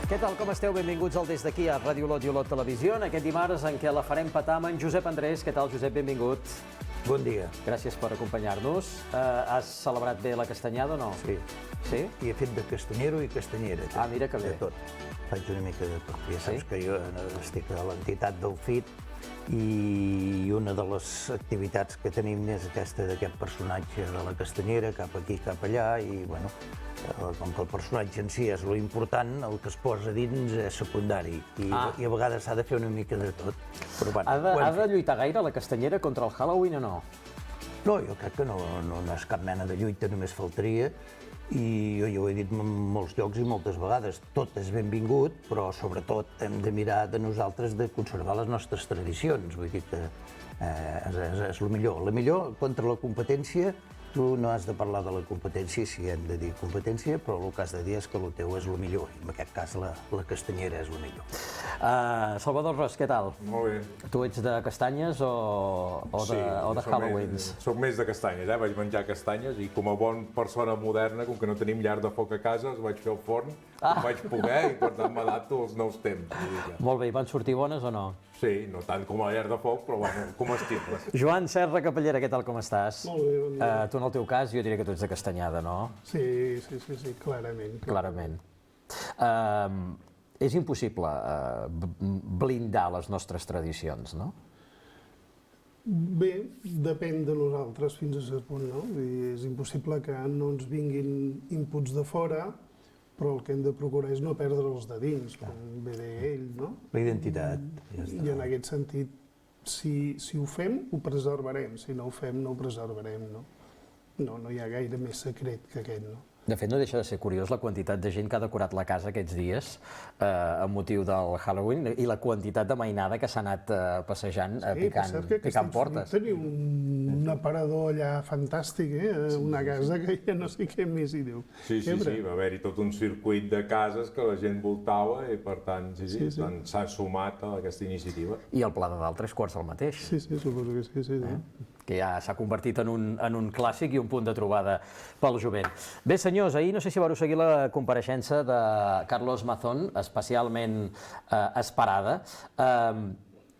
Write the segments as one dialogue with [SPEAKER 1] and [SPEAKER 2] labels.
[SPEAKER 1] Què tal, com esteu? Benvinguts al Des d'aquí a Ràdio Olot i Olot Televisió, en aquest dimarts en què la farem petar amb en Josep Andrés. Què tal, Josep? Benvingut.
[SPEAKER 2] Bon dia.
[SPEAKER 1] Gràcies per acompanyar-nos. Has celebrat bé la castanyada o no?
[SPEAKER 2] Sí.
[SPEAKER 1] Sí?
[SPEAKER 2] I he fet de castanyero i castanyera.
[SPEAKER 1] Ah, mira que bé.
[SPEAKER 2] De tot. Faig una mica de tot. Ja saps
[SPEAKER 1] Sí?
[SPEAKER 2] que jo estic a l'entitat del FIT i una de les activitats que tenim és aquesta d'aquest personatge de la castanyera, cap aquí, cap allà, i bueno, com que el personatge en si és lo important, el que es posa dins és secundari i a vegades s'ha de fer una mica de tot. Però, bueno,
[SPEAKER 1] Ha de lluitar gaire la castanyera contra el Halloween o no?
[SPEAKER 2] No, jo crec que no és cap mena de lluita, només faltaria. I jo ho he dit en molts llocs i moltes vegades, tot és benvingut, però sobretot hem de mirar de nosaltres de conservar les nostres tradicions. Vull dir que és el millor. La millor contra la competència, tu no has de parlar de la competència, si hem de dir competència, però el que has de dir és que el teu és el millor. I en aquest cas la castanyera és el millor.
[SPEAKER 1] Salvador Ros, què tal?
[SPEAKER 3] Molt bé.
[SPEAKER 1] Tu ets de castanyes o de Halloweens?
[SPEAKER 3] Soc més de castanyes, vaig menjar castanyes i com a bona persona moderna, com que no tenim llar de foc a casa, els vaig fer al forn, com vaig poder i per tant m'adapto als nous temps.
[SPEAKER 1] Molt bé, i van sortir bones o no?
[SPEAKER 3] Sí, no tant com a llar de foc, però bueno, comestibles.
[SPEAKER 1] Joan Serra Capellera, què tal, com estàs?
[SPEAKER 4] Molt bé, bon dia.
[SPEAKER 1] Tu, en el teu cas, jo diria que tu ets de castanyada, no?
[SPEAKER 4] Sí, clarament.
[SPEAKER 1] Clarament. És impossible blindar les nostres tradicions, no?
[SPEAKER 4] Bé, depèn de nosaltres fins a cert punt, no? Vull dir, és impossible que no ens vinguin inputs de fora, però el que hem de procurar és no perdre'ls de dins, com ve d'ell, no?
[SPEAKER 2] La identitat, ja està.
[SPEAKER 4] I en aquest sentit, si ho fem, ho preservarem. Si no ho fem, no ho preservarem, no? No hi ha gaire més secret que aquest, no?
[SPEAKER 1] De fet, no deixa de ser curiós la quantitat de gent que ha decorat la casa aquests dies amb motiu del Halloween i la quantitat de mainada que s'ha anat passejant, picant portes.
[SPEAKER 4] Teniu un aparador allà fantàstic, una casa que ja no sé què més hi diu.
[SPEAKER 3] Sí, va haver-hi tot un circuit de cases que la gent voltava i per tant, s'han sumat a aquesta iniciativa.
[SPEAKER 1] I el Pla de Dalt, 3/4 el mateix.
[SPEAKER 4] Sí, suposo que sí.
[SPEAKER 1] Que ja s'ha convertit en un clàssic i un punt de trobada pel jovent. Bé, senyors, ahir no sé si vareu seguir la compareixença de Carlos Mazón, especialment esperada.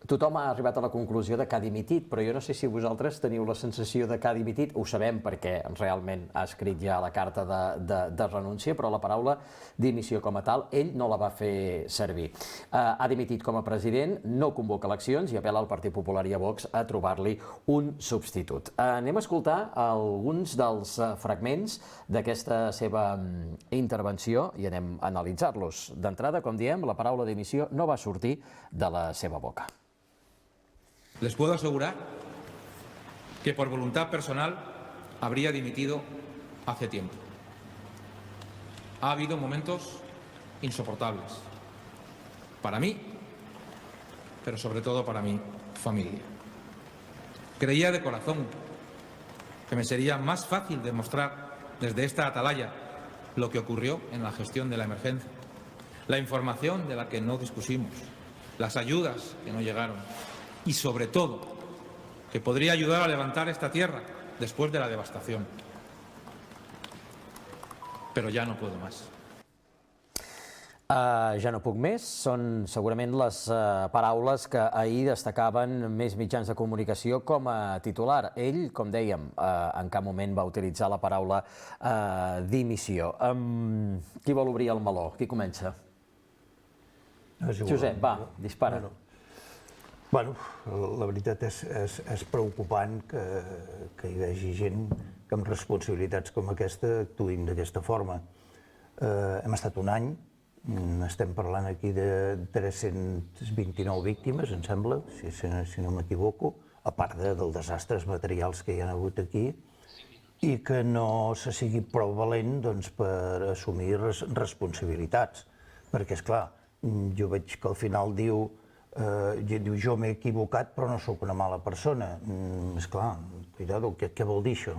[SPEAKER 1] Tothom ha arribat a la conclusió de que ha dimitit, però jo no sé si vosaltres teniu la sensació de que ha dimitit. Ho sabem perquè realment ha escrit ja la carta de renúncia, però la paraula dimissió com a tal, ell no la va fer servir. Ha dimitit com a president, no convoca eleccions i apel·la al Partit Popular i a Vox a trobar-li un substitut. Anem a escoltar alguns dels fragments d'aquesta seva intervenció i anem a analitzar-los. D'entrada, com diem, la paraula dimissió no va sortir de la seva boca.
[SPEAKER 5] Les puedo asegurar que por voluntad personal habría dimitido hace tiempo. Ha habido momentos insoportables para mí, pero sobre todo para mi familia. Creía de corazón que me sería más fácil demostrar desde esta atalaya lo que ocurrió en la gestión de la emergencia, la información de la que no dispusimos, las ayudas que no llegaron, y sobre todo, que podría ayudar a levantar esta tierra después de la devastación. Però ja no puedo más.
[SPEAKER 1] Ja no puc més són segurament les paraules que ahir destacaven més mitjans de comunicació com a titular. Ell, com dèiem, en cap moment va utilitzar la paraula dimissió. Qui vol obrir el meló? Qui comença? Josep, va, dispara.
[SPEAKER 2] Bueno, la veritat és preocupant que hi hagi gent que amb responsabilitats com aquesta actuïn d'aquesta forma. Hem estat un any, estem parlant aquí de 329 víctimes, em sembla, si no m'equivoco, a part dels desastres materials que hi ha hagut aquí, i que no se sigui prou valent per assumir responsabilitats. Perquè, esclar, jo veig que al final diu jo m'he equivocat però no sóc una mala persona. Esclar, cuidado, què vol dir això?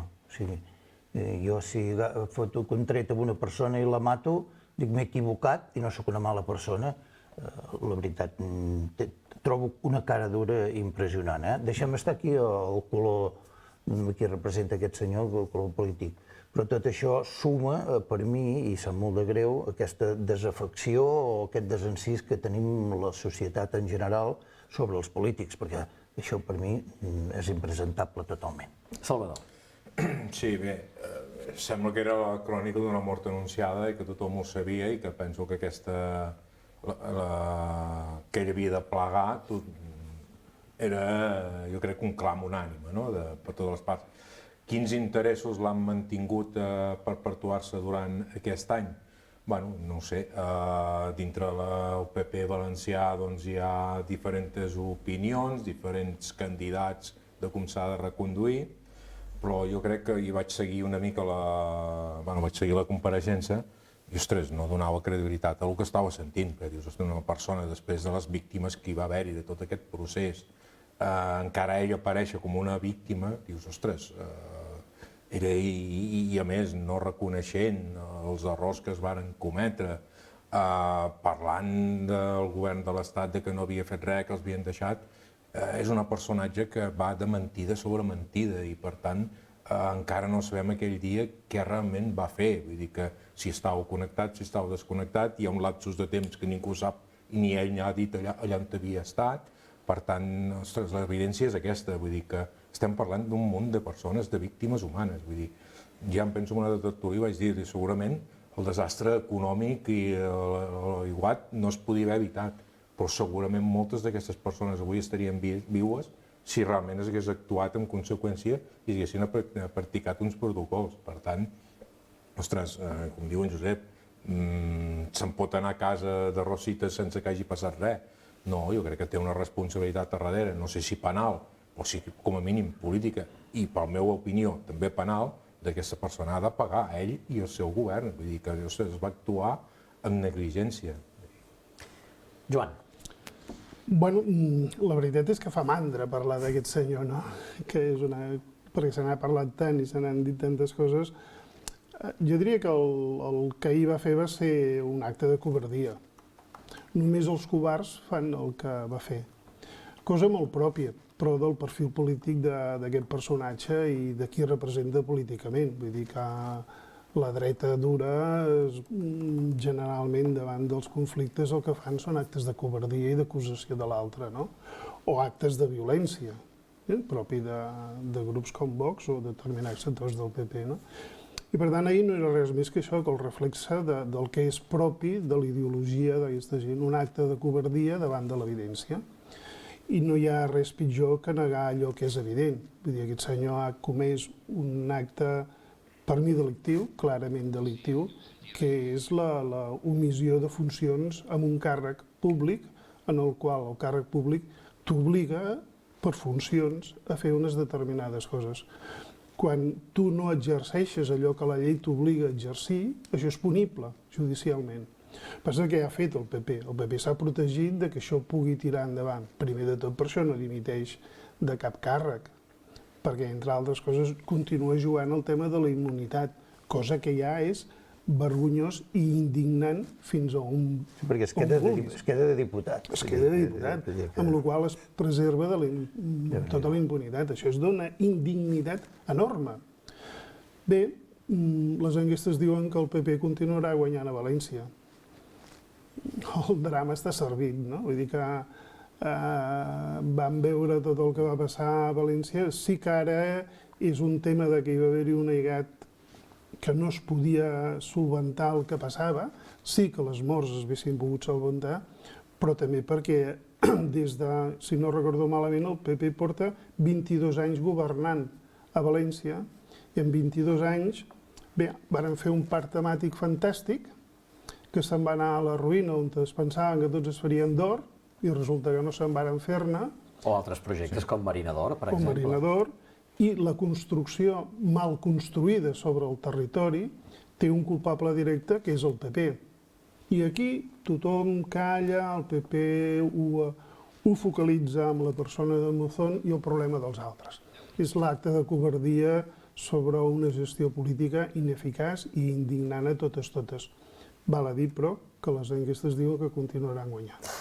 [SPEAKER 2] Jo si foto un tret a una persona i la mato, dic m'he equivocat i no sóc una mala persona. La veritat, trobo una cara dura impressionant. Deixem estar aquí el color que representa aquest senyor, el color polític. Però tot això suma, per mi, i sap molt de greu, aquesta desafecció o aquest desencís que tenim la societat en general sobre els polítics, perquè això per mi és impresentable totalment.
[SPEAKER 1] Salvador.
[SPEAKER 3] Sí, bé, sembla que era la crònica d'una mort anunciada i que tothom ho sabia i que penso que que ell havia de plegar era, jo crec, un clam unànime, no?, per totes les parts. Quins interessos l'han mantingut per perpetuar-se durant aquest any? Bueno, no ho sé, dintre del PP valencià doncs, hi ha diferents opinions, diferents candidats de com s'ha de reconduir, però jo crec que hi vaig seguir una mica la compareixença i, ostres, no donava credibilitat al que estava sentint, perquè dius, ostres, una persona, després de les víctimes que hi va haver-hi, de tot aquest procés, encara ell aparèixer com una víctima, dius, ostres, i a més no reconeixent els errors que es varen cometre, parlant del govern de l'Estat de que no havia fet res, que els havien deixat, és un personatge que va de mentida sobre mentida i, per tant, encara no sabem aquell dia què realment va fer. Vull dir que si estava connectat, si estava desconnectat, hi ha un lapsus de temps que ningú sap i ni ell n'ha dit allà on havia estat. Per tant, ostres, l'evidència és aquesta. Vull dir que estem parlant d'un munt de persones, de víctimes humanes. Vull dir, ja em penso en una de tertúlia i vaig dir, segurament el desastre econòmic i l'iguat no es podia haver evitat, però segurament moltes d'aquestes persones avui estarien viues si realment s'hagués actuat en conseqüència i s'haguessin practicat uns protocols. Per tant, ostres, com diu en Josep, se'n pot anar a casa de Rosita sense que hagi passat res. No, jo crec que té una responsabilitat a darrere, no sé si penal, o si com a mínim política, i per la meva opinió també penal, d'aquesta persona ha de pagar a ell i al seu govern. Vull dir que, ostres, es va actuar amb negligència.
[SPEAKER 1] Joan.
[SPEAKER 4] Bueno, la veritat és que fa mandra parlar d'aquest senyor, no? Perquè se n'ha parlat tant i se n'han dit tantes coses. Jo diria que el que ahir va fer va ser un acte de covardia. Només els covards fan el que va fer. Cosa molt pròpia, però del perfil polític d'aquest personatge i de qui representa políticament. Vull dir que la dreta dura, generalment, davant dels conflictes, el que fan són actes de covardia i d'acusació de l'altre, no? O actes de violència, propi de grups com Vox o determinats sectors del PP, no? I, per tant, ahir no era res més que això, que el reflexe del que és propi de la ideologia d'aquesta gent, un acte de covardia davant de l'evidència. I no hi ha res pitjor que negar allò que és evident. Vull dir, aquest senyor ha comès un acte, per mi, delictiu, clarament delictiu, que és la omissió de funcions amb un càrrec públic, en el qual el càrrec públic t'obliga, per funcions, a fer unes determinades coses. Quan tu no exerceixes allò que la llei t'obliga a exercir, això és punible judicialment. Passa que ja ha fet el PP. El PP s'ha protegit de que això pugui tirar endavant. Primer de tot, per això no dimiteix de cap càrrec, perquè, entre altres coses, continua jugant el tema de la immunitat, cosa que ja és vergonyós i indignant fins a un punt.
[SPEAKER 2] Perquè es queda de diputat.
[SPEAKER 4] Es queda de diputat, amb la qual es preserva tota la impunitat. Això és d'una indignitat enorme. Bé, les enquestes diuen que el PP continuarà guanyant a València. El drama està servit, no? Vull dir que vam veure tot el que va passar a València. Sí que ara és un tema de que hi va haver-hi un aiguat que no es podia solventar el que passava, sí que les morts es haguessin pogut solventar, però també perquè des de, si no recordo malament, el PP porta 22 anys governant a València i en 22 anys, bé, varen fer un parc temàtic fantàstic que se'n va anar a la ruïna on es pensaven que tots es farien d'or i resulta que no se'n varen fer-ne.
[SPEAKER 1] O altres projectes com Marina d'Or, per exemple.
[SPEAKER 4] Com Marina d'Or. I la construcció mal construïda sobre el territori té un culpable directe, que és el PP. I aquí tothom calla, el PP ho focalitza amb la persona de Mazón i el problema dels altres. És l'acte de covardia sobre una gestió política ineficaç i indignant a totes. Val a dir, però, que les enquestes diuen que continuaran guanyant.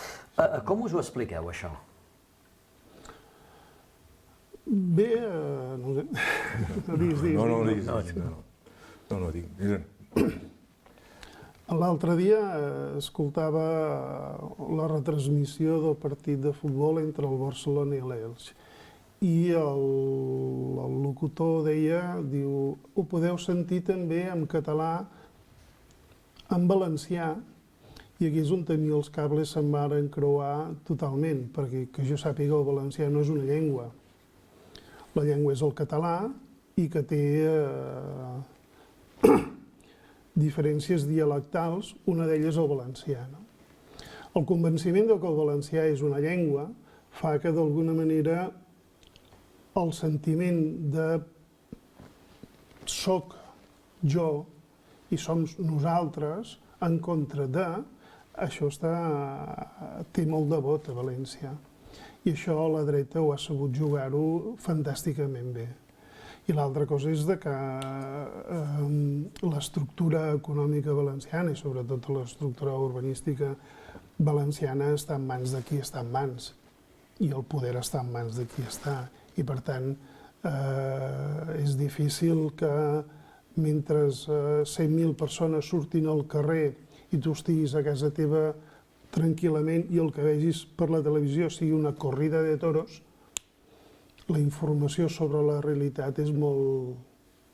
[SPEAKER 1] Com us ho expliqueu, això?
[SPEAKER 4] Bé, no sé, digues.
[SPEAKER 3] No. No dic.
[SPEAKER 4] L'altre dia escoltava la retransmissió del partit de futbol entre el Barcelona i l'Elx. I el locutor deia, diu, ho podeu sentir també en català, en valencià, i aquí és on a mi els cables se'm van creuar totalment, perquè que jo sàpiga el valencià no és una llengua. La llengua és el català i que té diferències dialectals, una d'elles el valencià. El convenciment que el valencià és una llengua fa que d'alguna manera el sentiment de soc jo i som nosaltres en contra de, això té molt de vot a València. I això la dreta ho ha sabut jugar-ho fantàsticament bé. I l'altra cosa és que l'estructura econòmica valenciana i sobretot l'estructura urbanística valenciana està en mans de qui està en mans i el poder està en mans de qui està. I per tant és difícil que mentre 100.000 persones surtin al carrer i tu estiguis a casa teva tranquil·lament i el que vegis per la televisió sigui una corrida de toros, la informació sobre la realitat és molt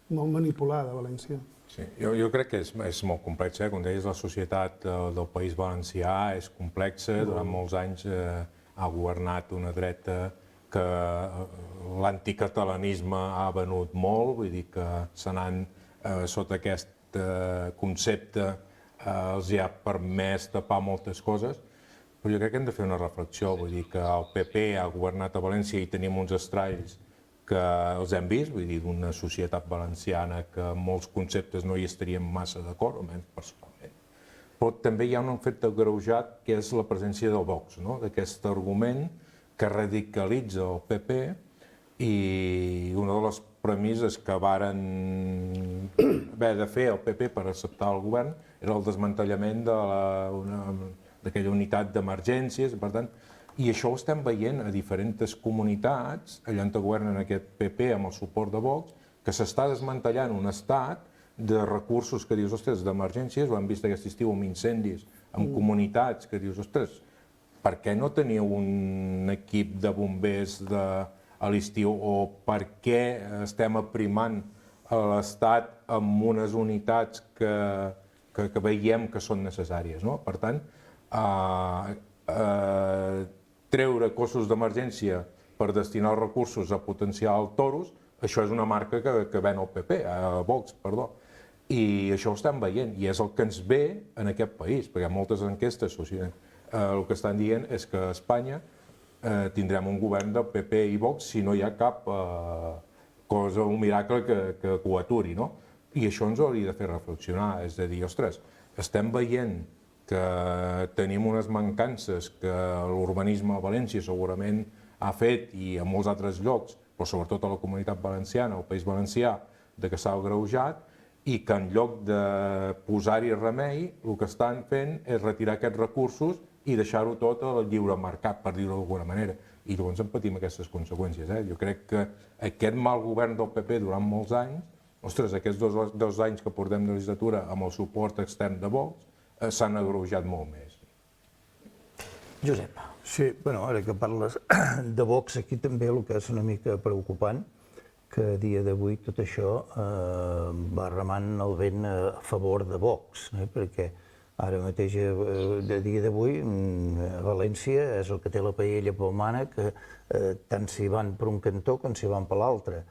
[SPEAKER 4] manipulada a València.
[SPEAKER 3] Sí, jo crec que és molt complex. Com deies, la societat del País Valencià és complexa. Durant molts anys ha governat una dreta que l'anticatalanisme ha venut molt, vull dir que se n'han, sota aquest concepte, els ha permès tapar moltes coses, però jo crec que hem de fer una reflexió, vull dir que el PP ha governat a València i tenim uns estralls que els hem vist, vull dir, d'una societat valenciana que en molts conceptes no hi estaríem massa d'acord, almenys personalment. Però també hi ha un fet agreujat que és la presència del Vox, d'aquest argument que radicalitza el PP i una de les premisses que varen haver de fer el PP per acceptar el govern era el desmantellament d'aquella unitat d'emergències, per tant, i això ho estem veient a diferents comunitats, allà on governen aquest PP amb el suport de Vox, que s'està desmantellant un estat de recursos que dius, ostres, d'emergències, ho hem vist aquest estiu amb incendis, amb comunitats que dius, ostres, per què no teniu un equip de bombers a l'estiu o per què estem aprimant l'Estat amb unes unitats que veiem que són necessàries. Per tant, treure cossos d'emergència per destinar els recursos a potenciar els toros, això és una marca que ven el PP, a Vox, perdó. I això ho estem veient, i és el que ens ve en aquest país, perquè moltes enquestes el que estan dient és que a Espanya tindrem un govern del PP i Vox si no hi ha cap cosa, un miracle que ho aturi, no? I això ens hauria de fer reflexionar, és a dir, ostres, estem veient que tenim unes mancances que l'urbanisme a València segurament ha fet i a molts altres llocs, però sobretot a la Comunitat Valenciana, al País Valencià, que s'ha agreujat, i que en lloc de posar-hi remei, el que estan fent és retirar aquests recursos i deixar-ho tot al lliure mercat, per dir-ho d'alguna manera. I llavors en patim aquestes conseqüències. Jo crec que aquest mal govern del PP durant molts anys, ostres, aquests dos anys que portem de legislatura amb el suport extern de Vox, s'han agreujat molt més.
[SPEAKER 1] Josep.
[SPEAKER 2] Sí, ara que parles de Vox, aquí també el que és una mica preocupant, que a dia d'avui tot això va remant el vent a favor de Vox, perquè ara mateix, a dia d'avui, València és el que té la paella pel mànec, tant s'hi van per un cantó com s'hi van per l'altre.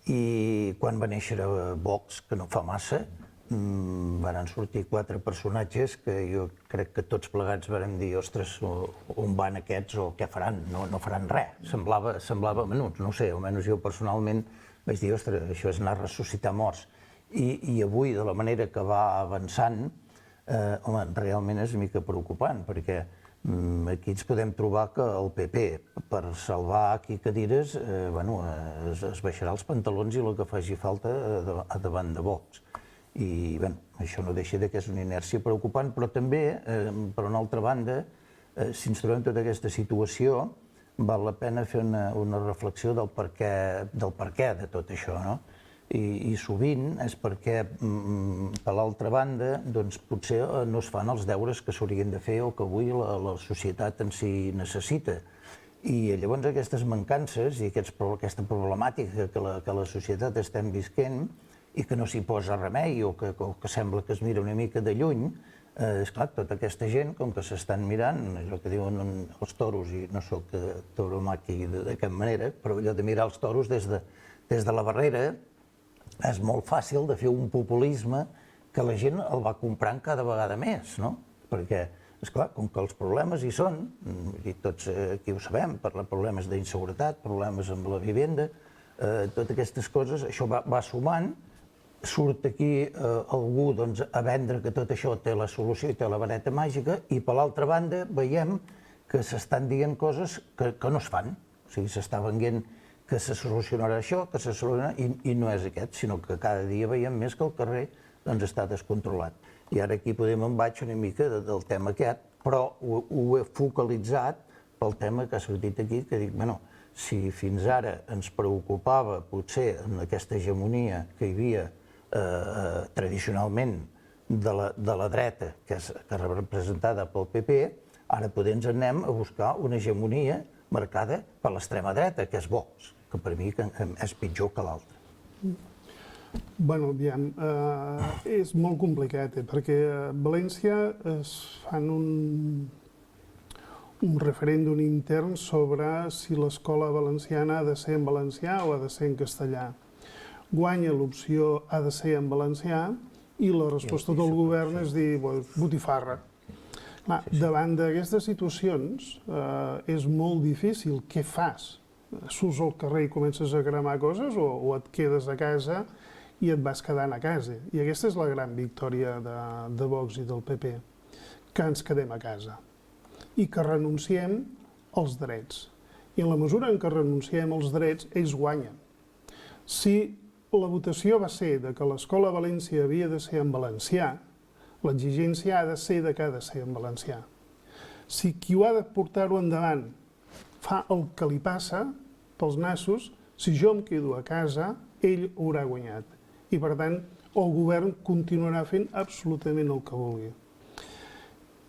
[SPEAKER 2] I quan va néixer Vox, que no fa massa, van sortir 4 personatges que jo crec que tots plegats vam dir, ostres, on van aquests o què faran? No faran res. Semblava menuts, no ho sé, almenys jo personalment vaig dir, ostres, això és anar a ressuscitar morts. I avui, de la manera que va avançant, home, realment és una mica preocupant, perquè aquí ens podem trobar que el PP, per salvar aquí cadires, es baixarà els pantalons i el que faci falta davant de Vox. I això no deixa que és una inèrcia preocupant, però també, per una altra banda, si ens trobem tota aquesta situació, val la pena fer una reflexió del per què de tot això, no? I sovint és perquè, per l'altra banda, doncs potser no es fan els deures que s'haurien de fer o que avui la societat en si necessita. I llavors aquestes mancances i aquesta problemàtica que la societat estem visquent i que no s'hi posa remei o que sembla que es mira una mica de lluny, esclar, tota aquesta gent, com que s'estan mirant, allò que diuen els toros, i no soc tauromàquia de cap manera, però allò de mirar els toros des de la barrera, és molt fàcil de fer un populisme que la gent el va comprant cada vegada més, no? Perquè, esclar, com que els problemes hi són, i tots aquí ho sabem, problemes d'inseguretat, problemes amb la vivenda, totes aquestes coses, això va sumant, surt aquí algú a vendre que tot això té la solució i té la vareta màgica, i per l'altra banda veiem que s'estan dient coses que no es fan. O sigui, s'està venent que se solucionarà això, que se solucionarà, i no és aquest, sinó que cada dia veiem més que el carrer està descontrolat. I ara aquí podem en vaig una mica del tema aquest, però ho he focalitzat pel tema que ha sortit aquí, que dic, bueno, si fins ara ens preocupava potser en aquesta hegemonia que hi havia tradicionalment de la dreta, que és representada pel PP, ara potser ens anem a buscar una hegemonia marcada per l'extrema dreta, que és Vox, que per mi és pitjor que l'altre.
[SPEAKER 4] Bueno, aviam, és molt complicat, perquè a València es fan un referèndum intern sobre si l'escola valenciana ha de ser en valencià o ha de ser en castellà. Guanya l'opció ha de ser en valencià i la resposta del govern és dir, botifarra. Davant d'aquestes situacions és molt difícil. Què fas? Surts al carrer i comences a cremar coses o et quedes a casa i et vas quedant a casa? I aquesta és la gran victòria de Vox i del PP, que ens quedem a casa i que renunciem als drets. I en la mesura en què renunciem als drets, ells guanyen. Si la votació va ser que l'escola a València havia de ser en valencià, l'exigència ha de ser que ha de ser en valencià. Si qui ho ha de portar-ho endavant fa el que li passa pels nassos, si jo em quedo a casa, ell haurà guanyat. I, per tant, el govern continuarà fent absolutament el que vulgui.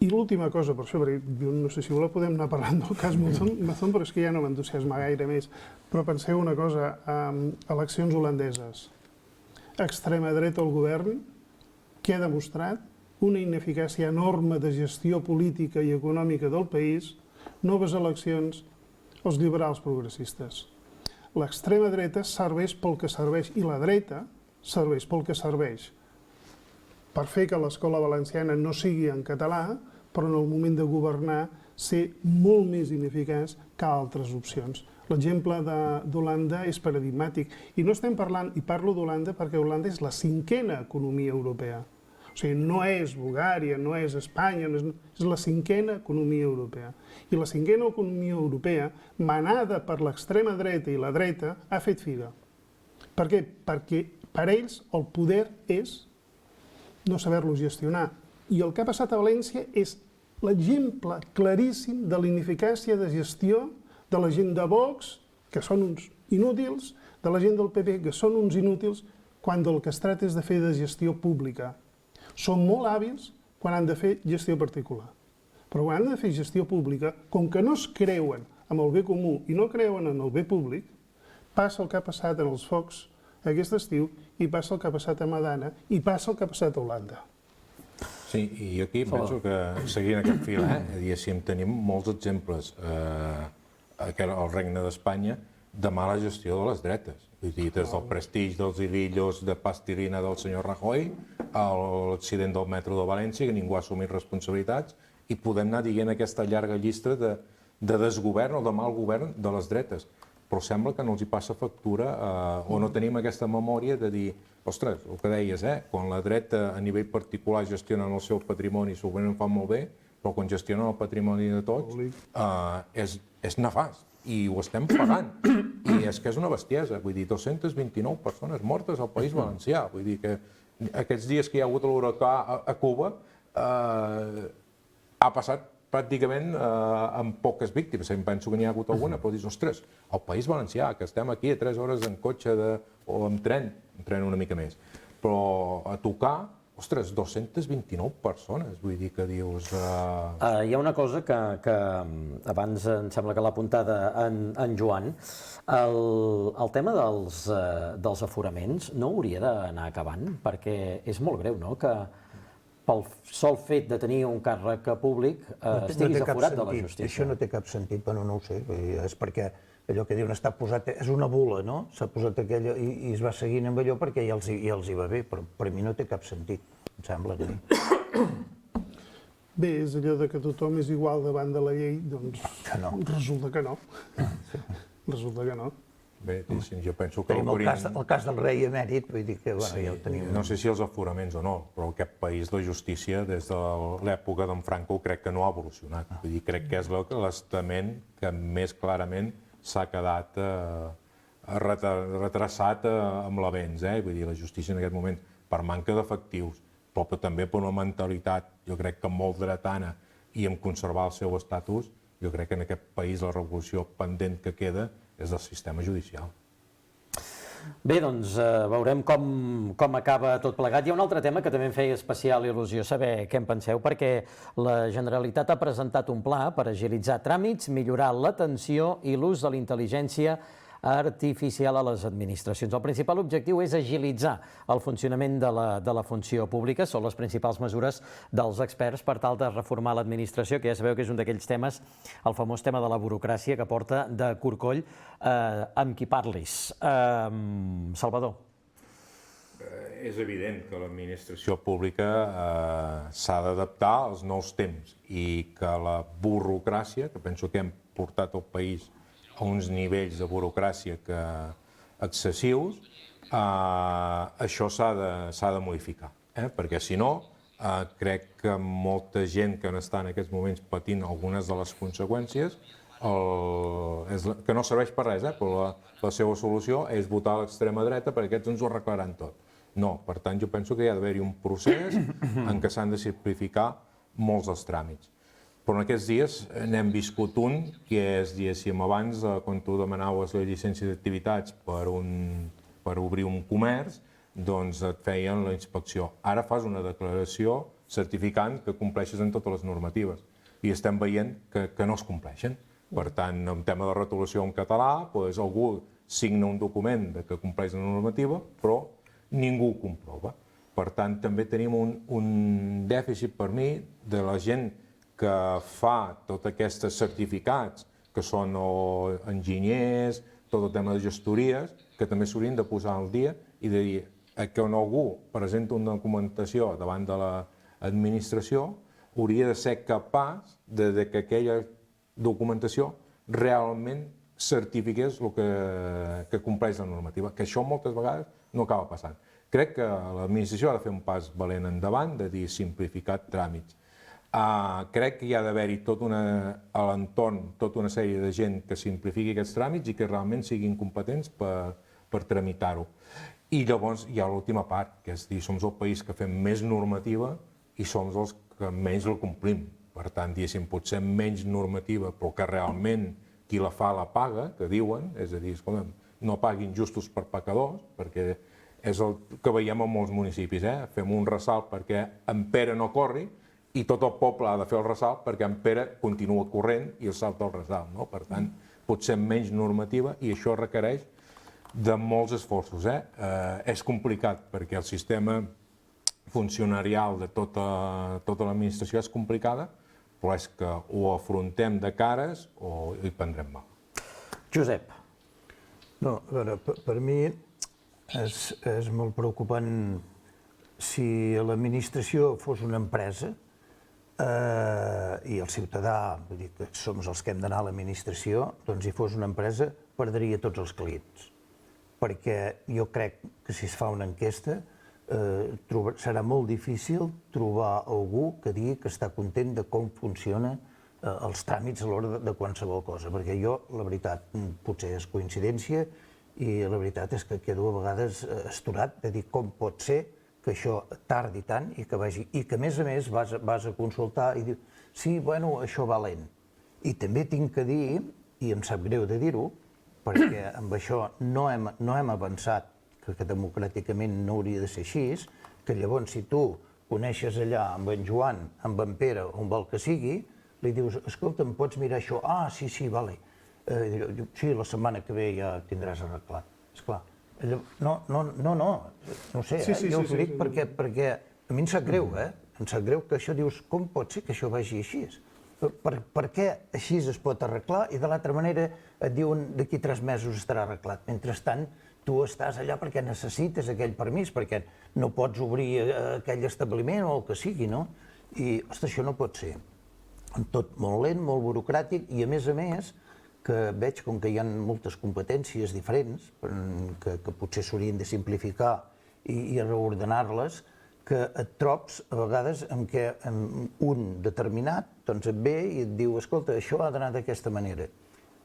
[SPEAKER 4] I l'última cosa, per això, perquè jo no sé si la podem anar parlant del cas Mazón, però és que ja no m'entusiasma gaire més. Però penseu una cosa, eleccions holandeses. Extrema dreta al govern, que ha demostrat una ineficàcia enorme de gestió política i econòmica del país, noves eleccions, els liberals progressistes. L'extrema dreta serveix pel que serveix i la dreta serveix pel que serveix. Per fer que l'escola valenciana no sigui en català, però en el moment de governar ser molt més ineficaç que altres opcions. L'exemple d'Holanda és paradigmàtic. I no estem parlant, i parlo d'Holanda perquè Holanda és la 5a economia europea. O sigui, no és Bulgària, no és Espanya, és la 5a economia europea. I la 5a economia europea, manada per l'extrema dreta i la dreta, ha fet figa. Per què? Perquè per ells el poder és no saber-lo gestionar. I el que ha passat a València és l'exemple claríssim de l'ineficàcia de gestió de la gent de Vox, que són uns inútils, de la gent del PP, que són uns inútils, quan del que es tracta és de fer de gestió pública. Són molt hàbils quan han de fer gestió particular. Però quan han de fer gestió pública, com que no es creuen amb el bé comú i no creuen en el bé públic, passa el que ha passat en els focs aquest estiu i passa el que ha passat a Madana i passa el que ha passat a Holanda.
[SPEAKER 3] Sí, i jo aquí penso que, seguint aquest fil, diguéssim, tenim molts exemples al Regne d'Espanya de mala gestió de les dretes. Vull dir, des del prestigi dels idillos de pastirina del senyor Rajoy a l'accident del metro de València, que ningú ha assumit responsabilitats, i podem anar dient aquesta llarga llista de desgovern o de mal govern de les dretes. Però sembla que no els hi passa factura o no tenim aquesta memòria de dir, ostres, el que deies, quan la dreta a nivell particular gestionen el seu patrimoni, segurament ho fan molt bé, però quan gestionen el patrimoni de tots és nefast i ho estem pagant. I és que és una bestiesa, vull dir, 229 persones mortes al País Valencià. Vull dir que aquests dies que hi ha hagut l'huracà a Cuba ha passat pràcticament amb poques víctimes. Em penso que n'hi ha hagut alguna, però dius, ostres, el País Valencià, que estem aquí a 3 hores en cotxe o amb tren una mica més. Però a tocar, ostres, 229 persones, vull dir que dius...
[SPEAKER 1] Hi ha una cosa que abans em sembla que l'ha apuntada en Joan. El tema dels aforaments no hauria d'anar acabant, perquè és molt greu, no?, que pel sol fet de tenir un càrrec públic estiguis aforat de la justícia.
[SPEAKER 2] Això no té cap sentit, però no ho sé. És perquè allò que diuen està posat... És una bula, no? S'ha posat aquella i es va seguint amb allò perquè ja els hi va bé, però per mi no té cap sentit, em sembla a mi.
[SPEAKER 4] Bé, és allò de que tothom és igual davant de la llei, doncs resulta que no. Resulta que no.
[SPEAKER 3] Bé, jo penso que...
[SPEAKER 2] Tenim el cas del rei emèrit, vull dir que ja ho tenim.
[SPEAKER 3] No sé si els aforaments o no, però en aquest país la justícia, des de l'època d'en Franco, crec que no ha evolucionat. Vull dir, crec que és l'estament que més clarament s'ha quedat retrasat amb l'avenç. Vull dir, la justícia en aquest moment, per manca d'efectius, però també per una mentalitat, jo crec que molt dretana i en conservar el seu estatus, jo crec que en aquest país la revolució pendent que queda és del sistema judicial.
[SPEAKER 1] Bé, doncs veurem com acaba tot plegat. Hi ha un altre tema que també em feia especial il·lusió saber què en penseu, perquè la Generalitat ha presentat un pla per agilitzar tràmits, millorar l'atenció i l'ús de la intel·ligència artificial a les administracions. El principal objectiu és agilitzar el funcionament de la funció pública. Són les principals mesures dels experts per tal de reformar l'administració, que ja sabeu que és un d'aquells temes, el famós tema de la burocràcia que porta de corcoll amb qui parlis. Salvador.
[SPEAKER 3] És evident que l'administració pública s'ha d'adaptar als nous temps i que la burocràcia, que penso que hem portat el país a uns nivells de burocràcia excessius, això s'ha de modificar, perquè si no, crec que molta gent que està en aquests moments patint algunes de les conseqüències, que no serveix per res, però la seva solució és votar a l'extrema dreta perquè aquests ens ho arreglaran tot. No, per tant, jo penso que hi ha d'haver-hi un procés en què s'han de simplificar molts dels tràmits. Però en aquests dies n'hem viscut un, que és, diguéssim, abans, quan tu demanaves la llicència d'activitats per obrir un comerç, doncs et feien la inspecció. Ara fas una declaració certificant que compleixes en totes les normatives i estem veient que no es compleixen. Per tant, en tema de retolació en català, algú signa un document que compleix la normativa, però ningú ho comprova. Per tant, també tenim un dèficit per mi de la gent que fa tots aquests certificats, que són enginyers, tot el tema de gestories, que també s'haurien de posar al dia i de dir que quan algú presenta una documentació davant de l'administració, hauria de ser capaç que aquella documentació realment certifiqués el que compleix la normativa, que això moltes vegades no acaba passant. Crec que l'administració ha de fer un pas valent endavant, de dir simplificar tràmits. Crec que hi ha d'haver-hi a l'entorn tota una sèrie de gent que simplifiqui aquests tràmits i que realment siguin competents per tramitar-ho. I llavors hi ha l'última part, que és dir, som el país que fem més normativa i som els que menys la complim. Per tant, diguéssim, potser menys normativa, però que realment qui la fa la paga, que diuen, és a dir, escolta'm, no paguin justos per pecadors, perquè és el que veiem en molts municipis, fem un ressalt perquè en Pere no corri, i tot el poble ha de fer el ressalt perquè en Pere continua corrent i el salta el ressalt. Per tant, potser menys normativa i això requereix de molts esforços. És complicat perquè el sistema funcionarial de tota l'administració és complicada, però és que o afrontem de cares o hi prendrem mal.
[SPEAKER 1] Josep.
[SPEAKER 2] No, a veure, per mi és molt preocupant si l'administració fos una empresa i el ciutadà, vull dir que som els que hem d'anar a l'administració, doncs si fos una empresa perdria tots els clients. Perquè jo crec que si es fa una enquesta serà molt difícil trobar algú que digui que està content de com funcionen els tràmits a l'hora de qualsevol cosa. Perquè jo, la veritat, potser és coincidència i la veritat és que quedo a vegades astorat de dir com pot ser que això tardi tant i que a més vas a consultar i dius sí, bueno, això va lent. I també tinc que dir, i em sap greu de dir-ho, perquè amb això no hem avançat que democràticament no hauria de ser així, que llavors si tu coneixes allà amb en Joan, amb en Pere, on vol que sigui, li dius, escolta, em pots mirar això? Ah, sí, vale. Diu, sí, la setmana que ve ja tindràs arreglat. Esclar. No sé, jo us ho dic perquè a mi em sap greu, em sap greu que això dius, com pot ser que això vagi així? Per què així es pot arreglar i de l'altra manera et diuen d'aquí 3 mesos estarà arreglat? Mentrestant, tu estàs allà perquè necessites aquell permís, perquè no pots obrir aquell establiment o el que sigui, no? I, ostres, això no pot ser. Tot molt lent, molt burocràtic i, a més, que veig com que hi ha moltes competències diferents que potser s'haurien de simplificar i reordenar-les, que et trobs a vegades en què un determinat et ve i et diu, escolta, això ha d'anar d'aquesta manera.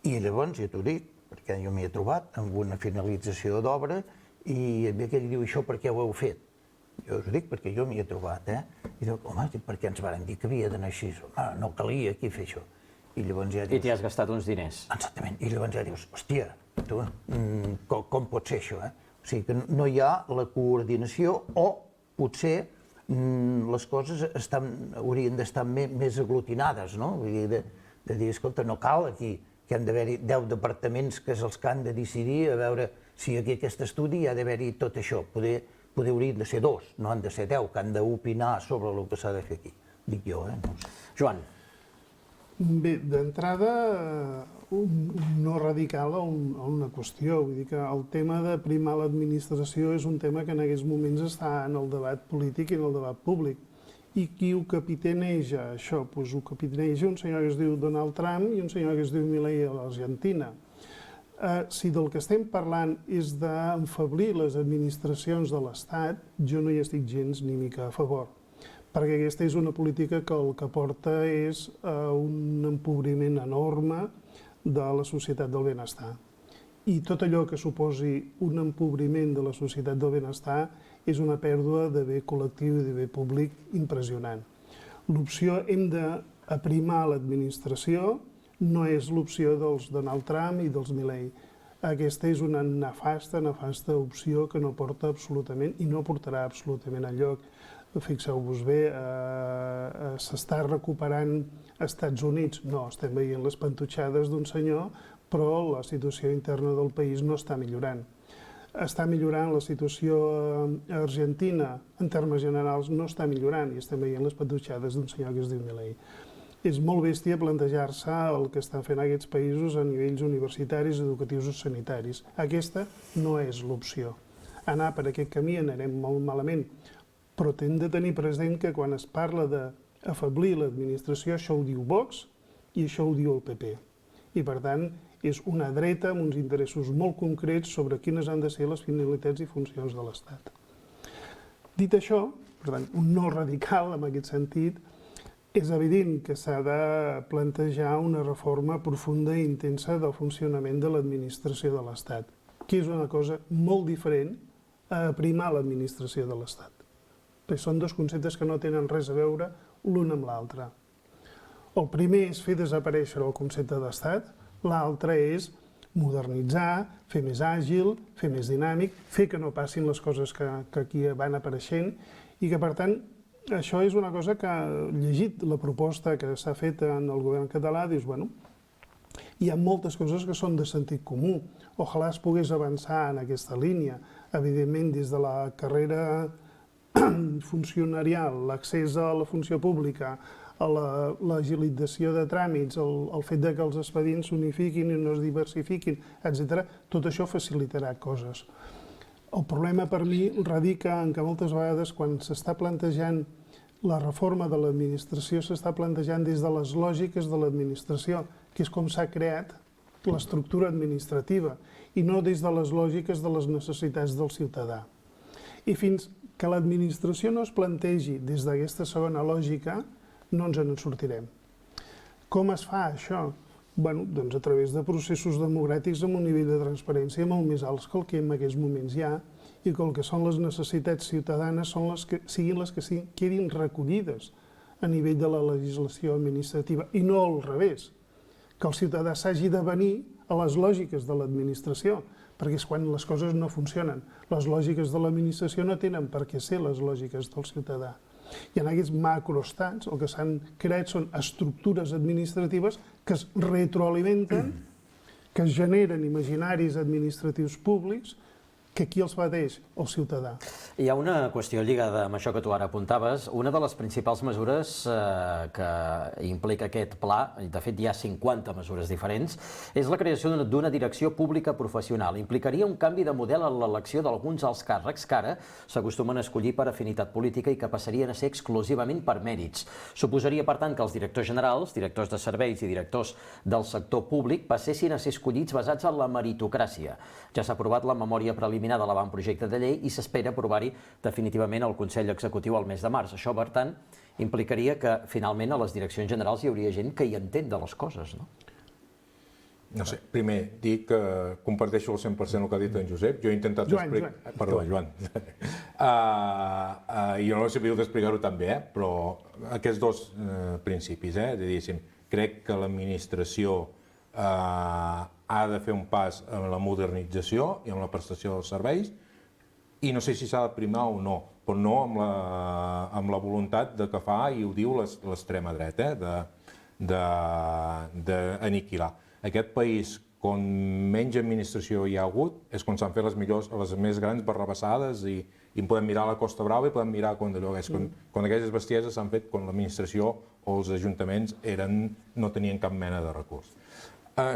[SPEAKER 2] I llavors, ja t'ho dic, perquè jo m'hi he trobat amb una finalització d'obra i ve aquell diu, això per què ho heu fet? Jo us ho dic perquè jo m'hi he trobat, I diu, home, per què ens varen dir que havia d'anar així? No calia aquí fer això. I llavors ja dius...
[SPEAKER 1] I t'hi has gastat uns diners.
[SPEAKER 2] Exactament. I llavors ja dius, hòstia, tu, com pot ser això, O sigui que no hi ha la coordinació o potser les coses haurien d'estar més aglutinades, no? Vull dir, de dir, escolta, no cal aquí que han d'haver-hi 10 departaments que és els que han de decidir a veure si aquí aquest estudi hi ha d'haver-hi tot això. Poder haurien de ser 2, no han de ser 10, que han d'opinar sobre el que s'ha de fer aquí. Dic jo, no ho sé.
[SPEAKER 1] Joan.
[SPEAKER 4] Bé, d'entrada, un no radical a una qüestió. Vull dir que el tema de primar l'administració és un tema que en aquests moments està en el debat polític i en el debat públic. I qui ho capitaneja, això? Doncs ho capitaneja un senyor que es diu Donald Trump i un senyor que es diu Milei a l'Argentina. Si del que estem parlant és d'enfeblir les administracions de l'Estat, jo no hi estic gens ni mica a favor, perquè aquesta és una política que el que porta és un empobriment enorme de la societat del benestar. I tot allò que suposi un empobriment de la societat del benestar és una pèrdua de bé col·lectiu i de bé públic impressionant. L'opció hem d'aprimar l'administració no és l'opció dels Donald Trump i dels Milei. Aquesta és una nefasta opció que no porta absolutament i no portarà absolutament enlloc. Fixeu-vos bé, s'està recuperant als Estats Units? No, estem veient les pantutxades d'un senyor, però la situació interna del país no està millorant. Està millorant la situació a Argentina, en termes generals no està millorant i estem veient les pantutxades d'un senyor que es diu Milei. És molt bèstia plantejar-se el que estan fent aquests països a nivells universitaris, educatius o sanitaris. Aquesta no és l'opció. Anar per aquest camí anarem molt malament, però hem de tenir present que quan es parla d'afeblir l'administració, això ho diu Vox i això ho diu el PP. I per tant, és una dreta amb uns interessos molt concrets sobre quines han de ser les finalitats i funcions de l'Estat. Dit això, per tant, un no radical en aquest sentit, és evident que s'ha de plantejar una reforma profunda i intensa del funcionament de l'administració de l'Estat, que és una cosa molt diferent a aprimar l'administració de l'Estat. Són dos conceptes que no tenen res a veure l'un amb l'altre. El primer és fer desaparèixer el concepte d'Estat, l'altre és modernitzar, fer més àgil, fer més dinàmic, fer que no passin les coses que aquí van apareixent i que, per tant, això és una cosa que, llegit la proposta que s'ha fet en el govern català, dius, bueno, hi ha moltes coses que són de sentit comú. Ojalà es pogués avançar en aquesta línia. Evidentment, des de la carrera funcionarial, l'accés a la funció pública, a l'agilització de tràmits, el fet que els expedients s'unifiquin i no es diversifiquin, etc., tot això facilitarà coses. El problema per mi radica en que moltes vegades quan s'està plantejant la reforma de l'administració s'està plantejant des de les lògiques de l'administració, que és com s'ha creat l'estructura administrativa, i no des de les lògiques de les necessitats del ciutadà. I fins que l'administració no es plantegi des d'aquesta segona lògica, no ens en sortirem. Com es fa això? Doncs a través de processos democràtics amb un nivell de transparència molt més alts que el que en aquests moments hi ha i que el que són les necessitats ciutadanes siguin les que quedin recollides a nivell de la legislació administrativa i no al revés, que el ciutadà s'hagi de venir a les lògiques de l'administració, perquè és quan les coses no funcionen. les lògiques de l'administració no tenen per què ser les lògiques del ciutadà. I en aquests macroestats el que s'han creat són estructures administratives que es retroalimenten, que es generen imaginaris administratius públics, que qui els pateix? El ciutadà.
[SPEAKER 1] Hi ha una qüestió lligada amb això que tu ara apuntaves. Una de les principals mesures que implica aquest pla, i de fet hi ha 50 mesures diferents, és la creació d'una direcció pública professional. Implicaria un canvi de model en l'elecció d'alguns alts càrrecs que ara s'acostumen a escollir per afinitat política i que passarien a ser exclusivament per mèrits. Suposaria, per tant, que els directors generals, directors de serveis i directors del sector públic passessin a ser escollits basats en la meritocràcia. Ja s'ha aprovat la memòria preliminar de l'avantprojecte de llei i s'espera aprovar-hi definitivament el Consell Executiu al mes de març. Això, per tant, implicaria que finalment a les direccions generals hi hauria gent que hi entén de les coses, no?
[SPEAKER 3] No sé, primer, dic que comparteixo al 100% el que ha dit en Josep. Jo he intentat explicar... Perdó, Joan. Jo no he sabut d'explicar-ho tan bé, però aquests dos principis, diguéssim, crec que l'administració ha de fer un pas en la modernització i en la prestació dels serveis, i no sé si s'ha de primar o no, però no amb la voluntat de que fa, i ho diu l'extrema dreta, d'aniquilar. Aquest país, com menys administració hi ha hagut, és quan s'han fet les més grans barrabassades i podem mirar la Costa Brava i podem mirar Condelló. Quan aquelles bestieses s'han fet quan l'administració o els ajuntaments no tenien cap mena de recurs.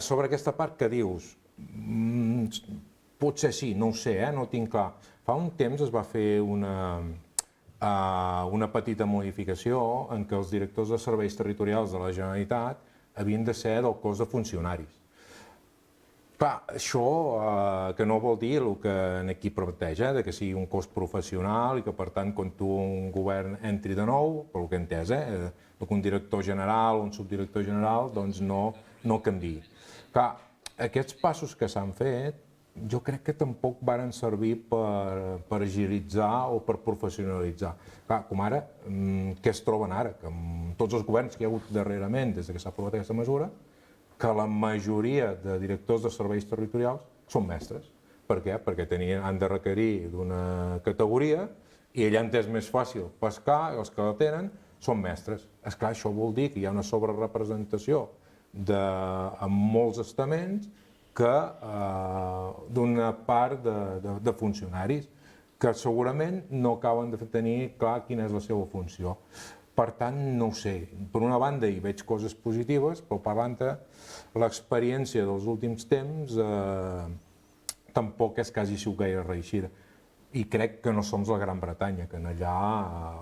[SPEAKER 3] Sobre aquesta part que dius, potser sí, no ho sé, no ho tinc clar. Fa un temps es va fer una petita modificació en què els directors de serveis territorials de la Generalitat havien de ser del cos de funcionaris. Clar, això que no vol dir el que aquí prometeix, que sigui un cos professional i que, per tant, quan un govern entri de nou, pel que he entès, que un director general o un subdirector general doncs no canviï. Clar, aquests passos que s'han fet, jo crec que tampoc varen servir per agilitzar o per professionalitzar. Clar, com ara, què es troben ara? Que amb tots els governs que hi ha hagut darrerament, des que s'ha aprovat aquesta mesura, que la majoria de directors de serveis territorials són mestres. Per què? Perquè han de requerir d'una categoria i allà en és més fàcil pescar, els que la tenen són mestres. Esclar, això vol dir que hi ha una sobrerepresentació en molts estaments d'una part de funcionaris que segurament no acaben de tenir clar quina és la seva funció. Per tant, no ho sé. Per una banda hi veig coses positives, però per l'altra l'experiència dels últims temps tampoc és que hagi sigut gaire reeixida. I crec que no som la Gran Bretanya, que allà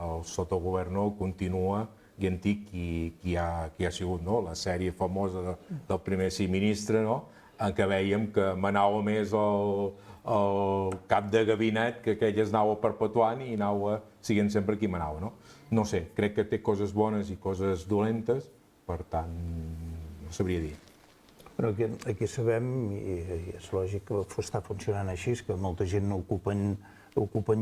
[SPEAKER 3] el sotogovern continua i antic qui ha sigut la sèrie famosa del primer ministre, en què veiem que manava més el cap de gabinet que aquell es anava perpetuant i anava siguent sempre qui manava. No sé, crec que té coses bones i coses dolentes, per tant, no sabria dir.
[SPEAKER 2] Però aquí sabem, i és lògic que està funcionant així, que molta gent ocupen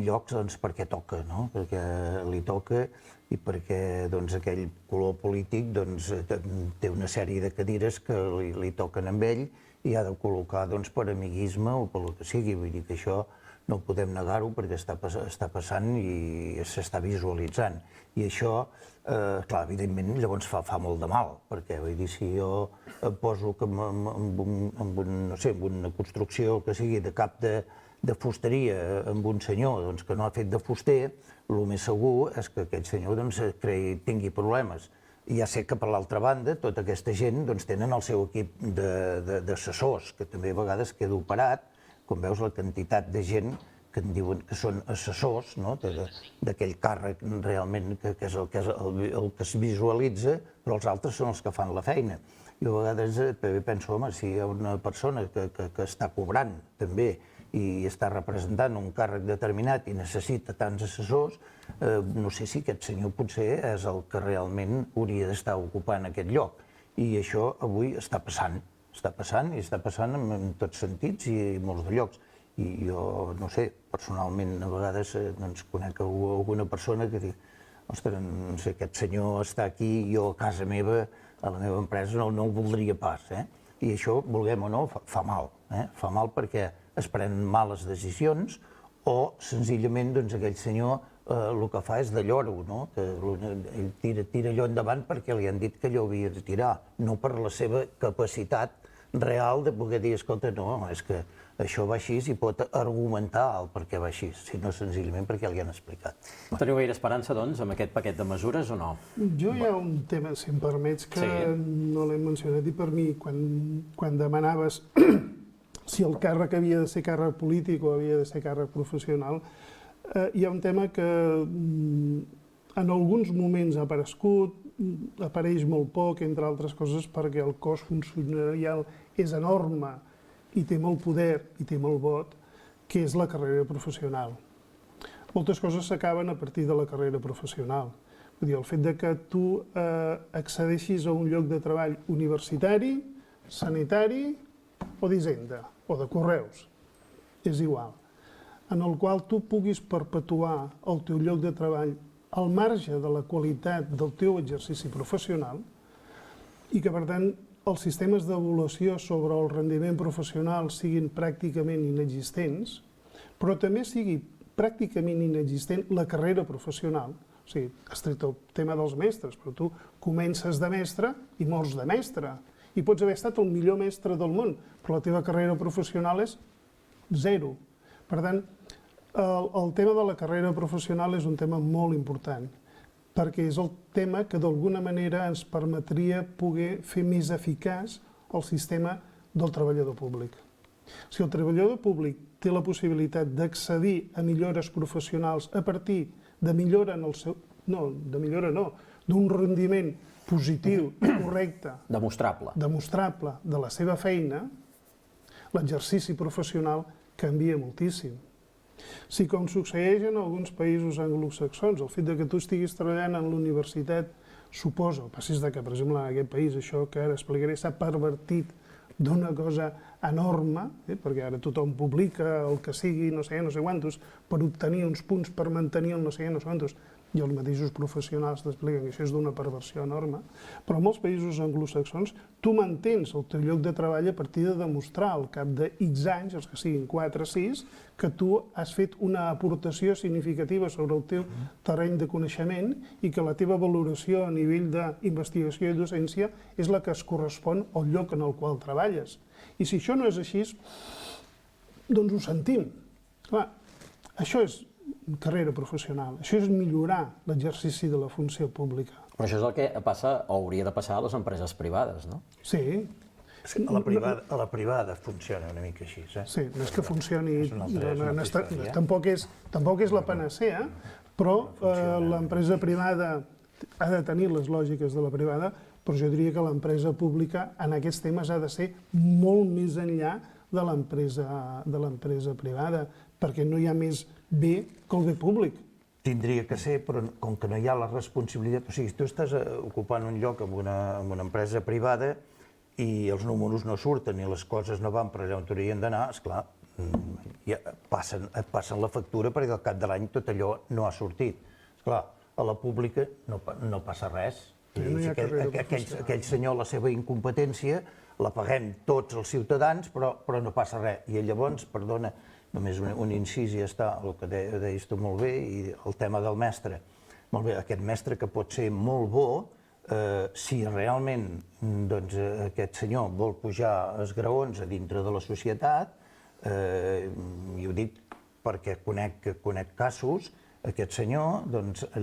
[SPEAKER 2] llocs perquè toca, perquè li toca i perquè aquell color polític té una sèrie de cadires que li toquen amb ell i ha de col·locar per amiguisme o pel que sigui. Vull dir que això no podem negar-ho perquè està passant i s'està visualitzant. I això, clar, evidentment, llavors fa molt de mal, perquè vull dir, si jo em poso amb una construcció que sigui de cap de fusteria amb un senyor que no ha fet de fuster, el més segur és que aquest senyor tingui problemes. I ja sé que, per l'altra banda, tota aquesta gent tenen el seu equip d'assessors, que també a vegades queda operat, com veus la quantitat de gent que en diuen que són assessors d'aquell càrrec realment que és el que es visualitza, però els altres són els que fan la feina. Jo a vegades penso, home, si hi ha una persona que està cobrant també i està representant un càrrec determinat i necessita tants assessors, no sé si aquest senyor potser és el que realment hauria d'estar ocupant aquest lloc. I això avui està passant i està passant en tots sentits i en molts de llocs. I jo, no sé, personalment a vegades conec alguna persona que diu, ostres, no sé, aquest senyor està aquí, jo a casa meva, a la meva empresa, no el voldria pas. I això, vulguem o no, fa mal. Fa mal perquè es prenen males decisions o senzillament aquell senyor el que fa és de lloro, no? Ell tira allò endavant perquè li han dit que allò havia de tirar, no per la seva capacitat real de poder dir, escolta, no, és que això va així i pot argumentar el per què va així, sinó senzillament perquè li han explicat.
[SPEAKER 1] Teniu gaire esperança, doncs, amb aquest paquet de mesures o no?
[SPEAKER 4] Jo hi ha un tema, si em permets, que no l'he mencionat, i per mi, quan demanaves si el càrrec havia de ser càrrec polític o havia de ser càrrec professional, hi ha un tema que en alguns moments ha aparegut, apareix molt poc, entre altres coses, perquè el cos funcionarial és enorme i té molt poder i té molt vot, que és la carrera professional. Moltes coses s'acaben a partir de la carrera professional. Vull dir, el fet de que tu accedeixis a un lloc de treball universitari, sanitari o d'hisenda, o de correus, és igual, en el qual tu puguis perpetuar el teu lloc de treball al marge de la qualitat del teu exercici professional i que, per tant, els sistemes d'avaluació sobre el rendiment professional siguin pràcticament inexistents, però també sigui pràcticament inexistent la carrera professional. O sigui, has tret el tema dels mestres, però tu comences de mestre i mors de mestre. I pots haver estat el millor mestre del món, però la teva carrera professional és zero. Per tant, el tema de la carrera professional és un tema molt important, perquè és el tema que d'alguna manera ens permetria poder fer més eficaç el sistema del treballador públic. Si el treballador públic té la possibilitat d'accedir a millores professionals a partir de millora en el seu... No, de millora no, d'un rendiment positiu i correcte, demostrable de la seva feina, l'exercici professional canvia moltíssim. Si, com succeeix en alguns països anglosaxons, el fet que tu estiguis treballant en l'universitat suposa, passis de que, per exemple, en aquest país això que ara explicaré s'ha pervertit d'una cosa enorme, perquè ara tothom publica el que sigui, no sé quantos, per obtenir uns punts per mantenir el no sé quantos, i els mateixos professionals t'expliquen que això és d'una perversió enorme, però en molts països anglosaxons tu mantens el teu lloc de treball a partir de demostrar al cap de X anys, els que siguin 4 o 6, que tu has fet una aportació significativa sobre el teu terreny de coneixement i que la teva valoració a nivell d'investigació i docència és la que es correspon al lloc en el qual treballes. I si això no és així, doncs ho sentim. Clar, això és carrera professional. Això és millorar l'exercici de la funció pública.
[SPEAKER 1] Però això és el que passa o hauria de passar a les empreses privades, no?
[SPEAKER 4] Sí.
[SPEAKER 2] A la privada funciona una mica així, eh?
[SPEAKER 4] Sí, no és que funcioni... Tampoc és la panacea, però l'empresa privada ha de tenir les lògiques de la privada, però jo diria que l'empresa pública en aquests temes ha de ser molt més enllà de l'empresa privada, perquè no hi ha més bé que el bé públic.
[SPEAKER 2] Tindria que ser, però com que no hi ha la responsabilitat... O sigui, tu estàs ocupant un lloc en una empresa privada i els números no surten i les coses no van per allà on haurien d'anar, esclar, et passen la factura perquè al cap de l'any tot allò no ha sortit. Esclar, a la pública no passa res. Aquell senyor, la seva incompetència, la paguem tots els ciutadans, però no passa res. I llavors, perdona, només un incís i ja està, el que deies tu molt bé, i el tema del mestre. Molt bé, aquest mestre que pot ser molt bo, si realment aquest senyor vol pujar esgraons a dintre de la societat, i ho dic perquè conec casos, aquest senyor,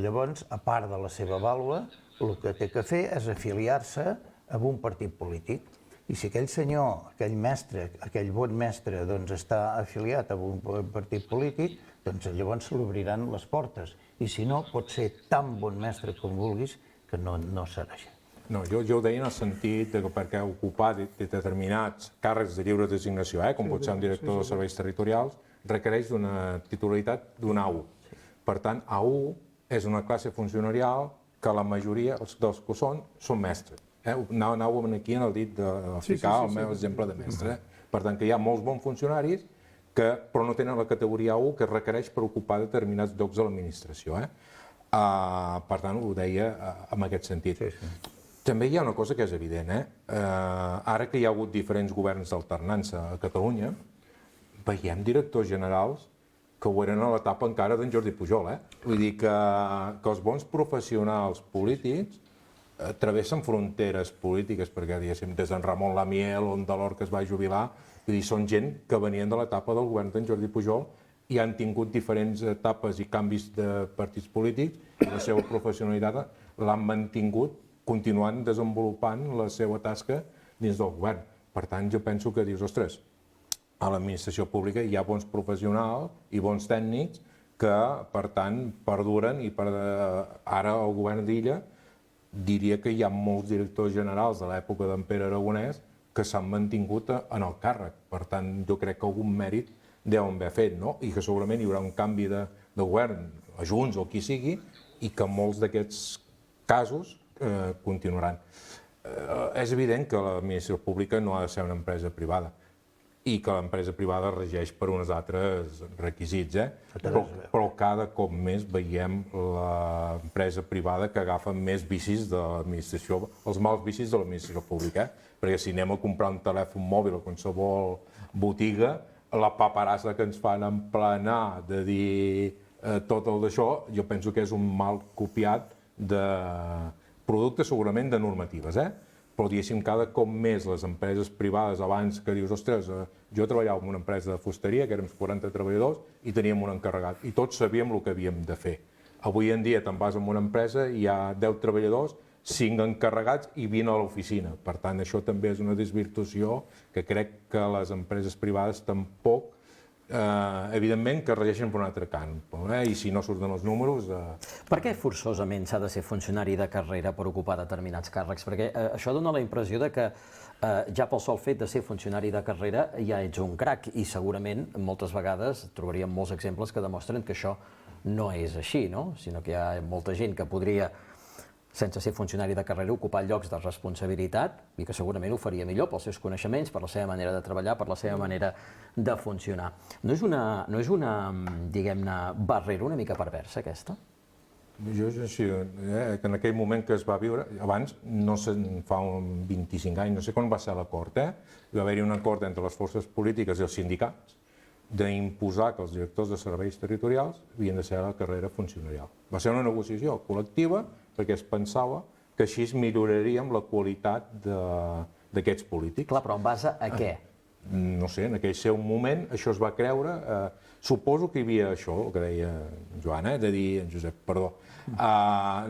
[SPEAKER 2] llavors, a part de la seva vàlua, el que té que fer és afiliar-se a un partit polític. I si aquell senyor, aquell mestre, aquell bon mestre, està afiliat a un partit polític, doncs llavors se l'obriran les portes. I si no, pot ser tan bon mestre com vulguis que no serà així.
[SPEAKER 3] No, jo ho deia en el sentit que perquè ocupar determinats càrrecs de lliure designació, com pot ser un director de serveis territorials, requereix d'una titularitat d'un A1. Per tant, A1 és una classe funcionarial que la majoria dels que són mestres. Anàvem aquí en el dit de ficar el meu exemple de mestre. Per tant, que hi ha molts bons funcionaris però no tenen la categoria 1 que es requereix per ocupar determinats llocs de l'administració. Per tant, ho deia en aquest sentit. També hi ha una cosa que és evident. Ara que hi ha hagut diferents governs d'alternança a Catalunya, veiem directors generals que ho eren a l'etapa encara d'en Jordi Pujol, Vull dir que els bons professionals polítics travessen fronteres polítiques, perquè diguéssim, des d'en Ramon Lamiel o en Delors que es va jubilar, vull dir, són gent que venien de l'etapa del govern d'en Jordi Pujol i han tingut diferents etapes i canvis de partits polítics i la seva professionalitat l'han mantingut continuant desenvolupant la seva tasca dins del govern. Per tant, jo penso que dius, ostres, a l'administració pública hi ha bons professionals i bons tècnics que, per tant, perduren i ara el govern d'Illa diria que hi ha molts directors generals de l'època d'en Pere Aragonès que s'han mantingut en el càrrec. Per tant, jo crec que algun mèrit deuen haver fet, no? I que segurament hi haurà un canvi de govern, a Junts o qui sigui, i que molts d'aquests casos continuaran. És evident que l'administració pública no ha de ser una empresa privada i que l'empresa privada regeix per uns altres requisits, però cada cop més veiem l'empresa privada que agafa més vicis de l'administració, els mals vicis de l'administració pública, perquè si anem a comprar un telèfon mòbil a qualsevol botiga, la paperassa que ens fan emplenar de dir tot el d'això, jo penso que és un mal copiat de productes segurament de normatives, però diguéssim, cada cop més les empreses privades, abans que dius, ostres, jo treballava en una empresa de fusteria, que érem 40 treballadors, i teníem un encarregat, i tots sabíem el que havíem de fer. Avui en dia te'n vas a una empresa, hi ha 10 treballadors, 5 encarregats i 20 a l'oficina. Per tant, això també és una desvirtuació que crec que les empreses privades tampoc, evidentment, que regeixen per un altre camp. I si no surten els números...
[SPEAKER 1] Per què forçosament s'ha de ser funcionari de carrera per ocupar determinats càrrecs? Perquè això dona la impressió de que ja pel sol fet de ser funcionari de carrera ja ets un crac i segurament moltes vegades trobaríem molts exemples que demostren que això no és així, no? Sinó que hi ha molta gent que podria, sense ser funcionari de carrera, ocupar llocs de responsabilitat i que segurament ho faria millor pels seus coneixements, per la seva manera de treballar, per la seva manera de funcionar. No és una diguem-ne, barrera una mica perversa, aquesta?
[SPEAKER 3] Jo és així, que en aquell moment que es va viure, abans, no fa 25 anys, no sé quan va ser l'acord, hi va haver-hi un acord entre les forces polítiques i els sindicats d'imposar que els directors de serveis territorials havien de ser a la carrera funcionarial. Va ser una negociació col·lectiva perquè es pensava que així milloraríem la qualitat d'aquests polítics.
[SPEAKER 1] Clar, però en base a què?
[SPEAKER 3] No sé, en aquell seu moment això es va creure. Suposo que hi havia això, el que deia Joan, de dir, en Josep, perdó,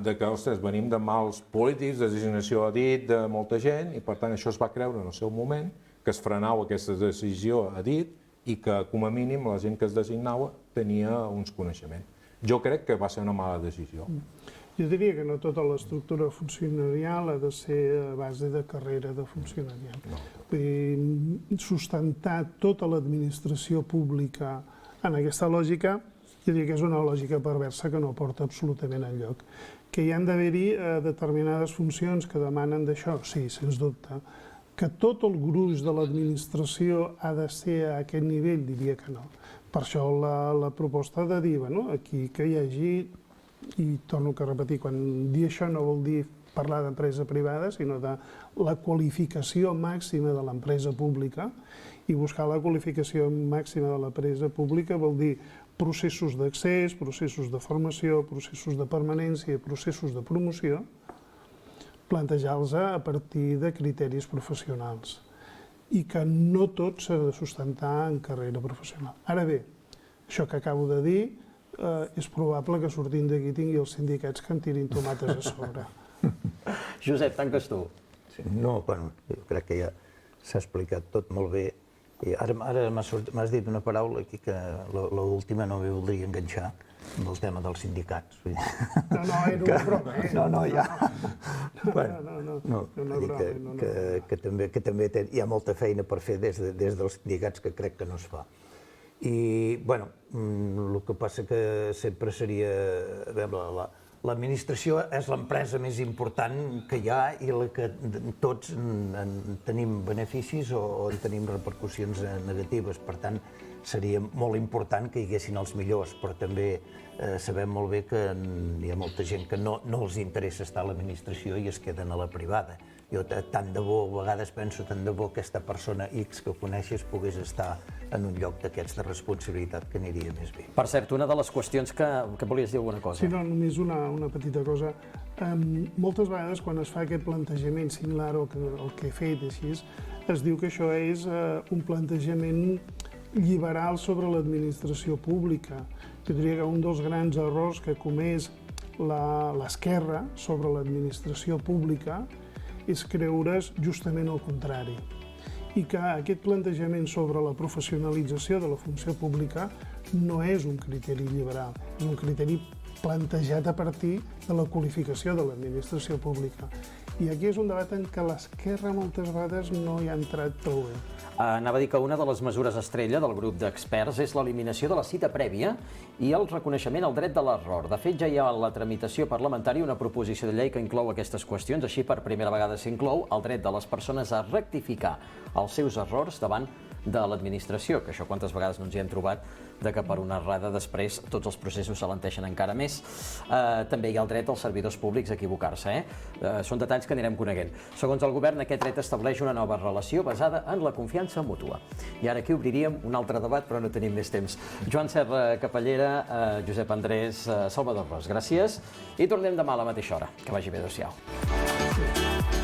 [SPEAKER 3] de que, ostres, venim de mals polítics, de designació a dit de molta gent, i per tant això es va creure en el seu moment, que es frenava aquesta decisió a dit i que, com a mínim, la gent que es designava tenia uns coneixements. Jo crec que va ser una mala decisió.
[SPEAKER 4] Jo diria que no tota l'estructura funcionarial ha de ser a base de carrera de funcionariat. Vull dir, sustentar tota l'administració pública en aquesta lògica, jo diria que és una lògica perversa que no porta absolutament enlloc. Que hi han d'haver-hi determinades funcions que demanen d'això, sí, sens dubte. Que tot el gruix de l'administració ha de ser a aquest nivell, diria que no. Per això la proposta de dir, aquí que hi hagi, i torno a repetir, quan dir això no vol dir parlar d'empresa privada, sinó de la qualificació màxima de l'empresa pública, i buscar la qualificació màxima de l'empresa pública vol dir processos d'accés, processos de formació, processos de permanència, processos de promoció, plantejar-los a partir de criteris professionals i que no tot s'ha de sustentar en carrera professional. Ara bé, això que acabo de dir, és probable que sortint d'aquí tingui els sindicats que em tirin tomates a sobre.
[SPEAKER 1] Josep, tanques tu.
[SPEAKER 2] No, bueno, jo crec que ja s'ha explicat tot molt bé. Ara m'has dit una paraula aquí que l'última no m'hi voldria enganxar, amb el tema dels sindicats.
[SPEAKER 4] No, era una broma.
[SPEAKER 2] No, ja.
[SPEAKER 4] No,
[SPEAKER 2] que també hi ha molta feina per fer des dels sindicats que crec que no es fa. I, bueno, el que passa que sempre seria... L'administració és l'empresa més important que hi ha i la que tots en tenim beneficis o en tenim repercussions negatives. Per tant, seria molt important que hi haguessin els millors, però també sabem molt bé que hi ha molta gent que no els interessa estar a l'administració i es queden a la privada. Jo tant de bo, a vegades penso, tant de bo aquesta persona X que coneixes pogués estar en un lloc d'aquests de responsabilitat, que aniria més bé.
[SPEAKER 1] Per cert, una de les qüestions que volies dir alguna cosa.
[SPEAKER 4] Sí, no, només una petita cosa. Moltes vegades quan es fa aquest plantejament similar al que he fet així, es diu que això és un plantejament liberal sobre l'administració pública. Jo diria que un dels grans errors que ha comès l'esquerra sobre l'administració pública és creure's justament el contrari. I que aquest plantejament sobre la professionalització de la funció pública no és un criteri liberal, és un criteri plantejat a partir de la qualificació de l'administració pública. I aquí és un debat en què l'esquerra moltes vegades no hi ha entrat prou bé.
[SPEAKER 1] Anava a dir que una de les mesures estrella del grup d'experts és l'eliminació de la cita prèvia i el reconeixement al dret de l'error. De fet, ja hi ha a la tramitació parlamentària una proposició de llei que inclou aquestes qüestions. Així, per primera vegada s'inclou el dret de les persones a rectificar els seus errors davant de l'administració, que això quantes vegades no ens hi hem trobat, de que per una errada després tots els processos s'alenteixen encara més. També hi ha el dret als servidors públics a equivocar-se. Són detalls que anirem coneguent. Segons el govern, aquest dret estableix una nova relació basada en la confiança mútua. I ara aquí obriríem un altre debat, però no tenim més temps. Joan Serra Capellera, Josep Andrés, Salvador Ros, gràcies. I tornem demà a la mateixa hora. Que vagi bé, adéu-siau.